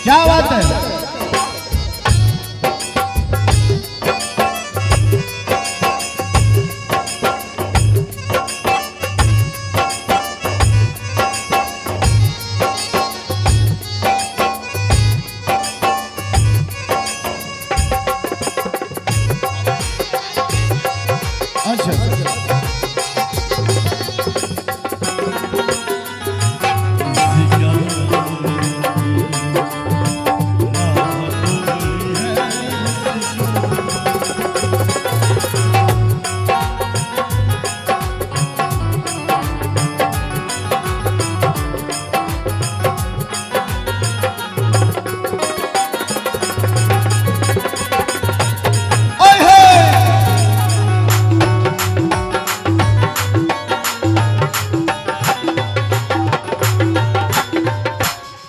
क्या बात है।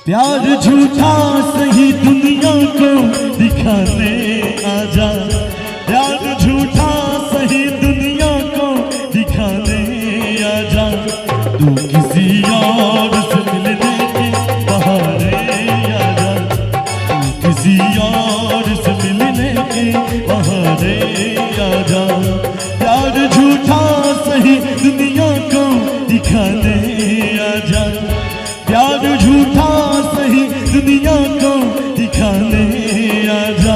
प्यार झूठा सही दुनिया को दिखाने आजा, प्यार झूठा सही दुनिया को दिखाने आजा, तू किसी और से मिलने के बहाने आजा, तू किसी और से मिलने के बहाने आजा, प्यार झूठा सही दुनिया को दिखाने आजा, प्यार झूठा सही दुनिया को दिखाने आजा,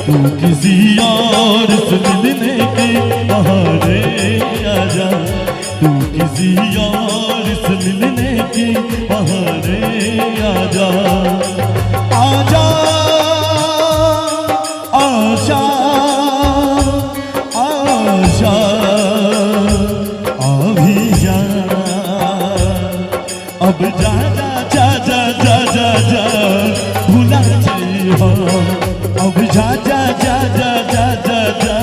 तू किसी और से मिलने के बहाने आजा, तू किसी और से मिलने के बहाने आजा, आजा आजा आजा अभी जा, अब जा जा जा जा जा जा भूला चाहिए, अब जा जा जा जा जा जा जा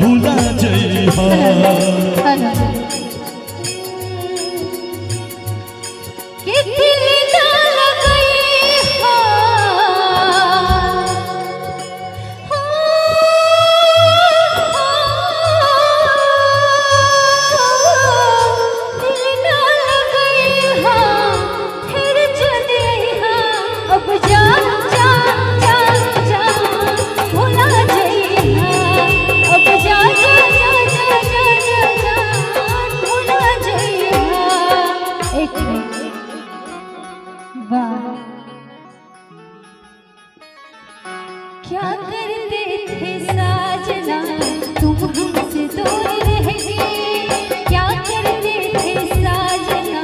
भूला चाहिए। क्या करते थे साजना तुम हमसे दूर रह गए, क्या करते थे साजना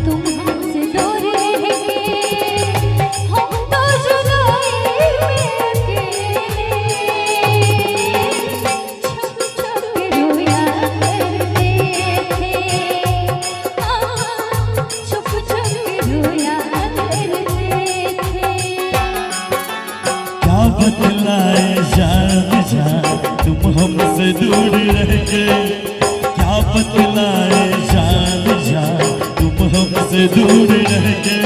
तुम हमसे दूर रह गए, हम तो जुदाई में अकेले छुप छुप रोया करते थे, छुप छुप रोया करते थे। क्या बतलाए जान जा तुम हमसे दूर रह गए, क्या बतलाए जान जा तुम हमसे दूर रह गए,